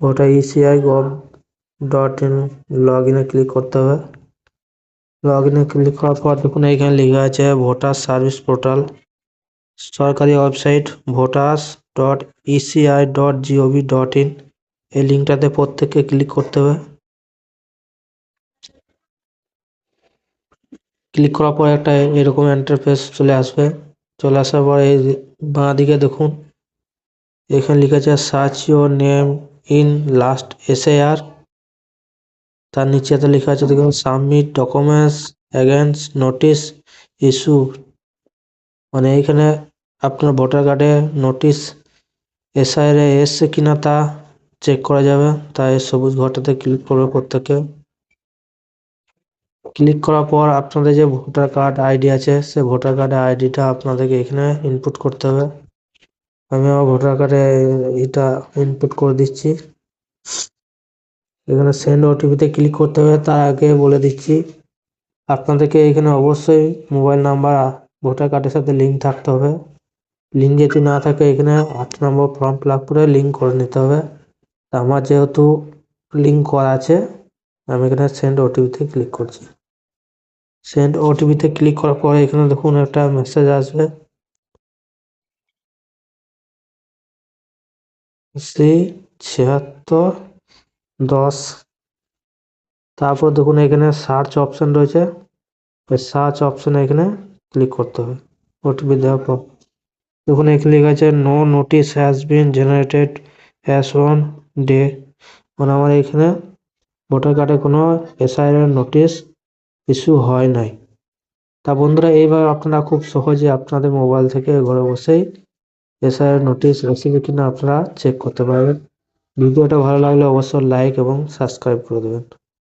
ওটা eci.gov.in log ইনে click করতে হবে। লগ ইনে ক্লিক করার পর দেখুন এইখানে লেখা আছে ভোটার সার্ভিস পোর্টাল, সরকারি ওয়েবসাইট voters.eci.gov.in। এই লিঙ্কটাতে প্রত্যেককে ক্লিক করতে হবে। ক্লিক করার পর একটা এরকম ইন্টারফেস চলে আসবে। চলে আসার পর এই বাঁ দিকে দেখুন এখানে লেখা আছে search your name in last SIR. তার নিচেতে লেখা আছে দেখুন submit documents against notice issue, মানে এইখানে আপনার ভোটার কার্ডে নোটিশ এসআইআর এসছে কিনা তা চেক করা যাবে। তাই সবুজ ঘরটাতে ক্লিক করবে প্রত্যেকে। ক্লিক করার পর আপনাদের যে ভোটার কার্ড আইডি আছে সে ভোটার কার্ডের আইডিটা আপনাদেরকে এখানে ইনপুট করতে হবে। আমি আমার ভোটার কার্ডে এটা ইনপুট করে দিচ্ছি। এখানে সেন্ড ওটিপিতে ক্লিক করতে হবে। তার আগে বলে দিচ্ছি আপনাদেরকে এখানে অবশ্যই মোবাইল নাম্বার ভোটার কার্ডের সাথে লিঙ্ক থাকতে হবে। লিঙ্ক যদি না থাকে এখানে 8 নম্বর ফর্ম ফিল আপ করে লিঙ্ক করে নিতে হবে। আমার যেহেতু লিঙ্ক করা আছে আমি এখানে সেন্ড ওটিপিতে ক্লিক করছি। সেন্ড ওটিপিতে ক্লিক করার পরে এখানে দেখুন একটা মেসেজ আসবে C7610। তারপর দেখুন এখানে সার্চ অপশন রয়েছে, এই সার্চ অপশনে এখানে ক্লিক করতে হবে ওটিপি দেওয়ার পর। দেখুন এখানে লেখা আছে no notice has been generated as on day, মানে আমার এখানে ভোটার কার্ডে কোনো এসআইআর নোটিশ ইস্যু হয় নাই। তা বন্ধুরা এইভাবে আপনারা খুব সহজে আপনাদের মোবাইল থেকে ঘরে বসেই এসআইআর নোটিশ এসেছে কিনা আপনারা চেক করতে পারবেন। ভিডিওটা ভালো লাগলে অবশ্যই লাইক এবং সাবস্ক্রাইব করে দেবেন।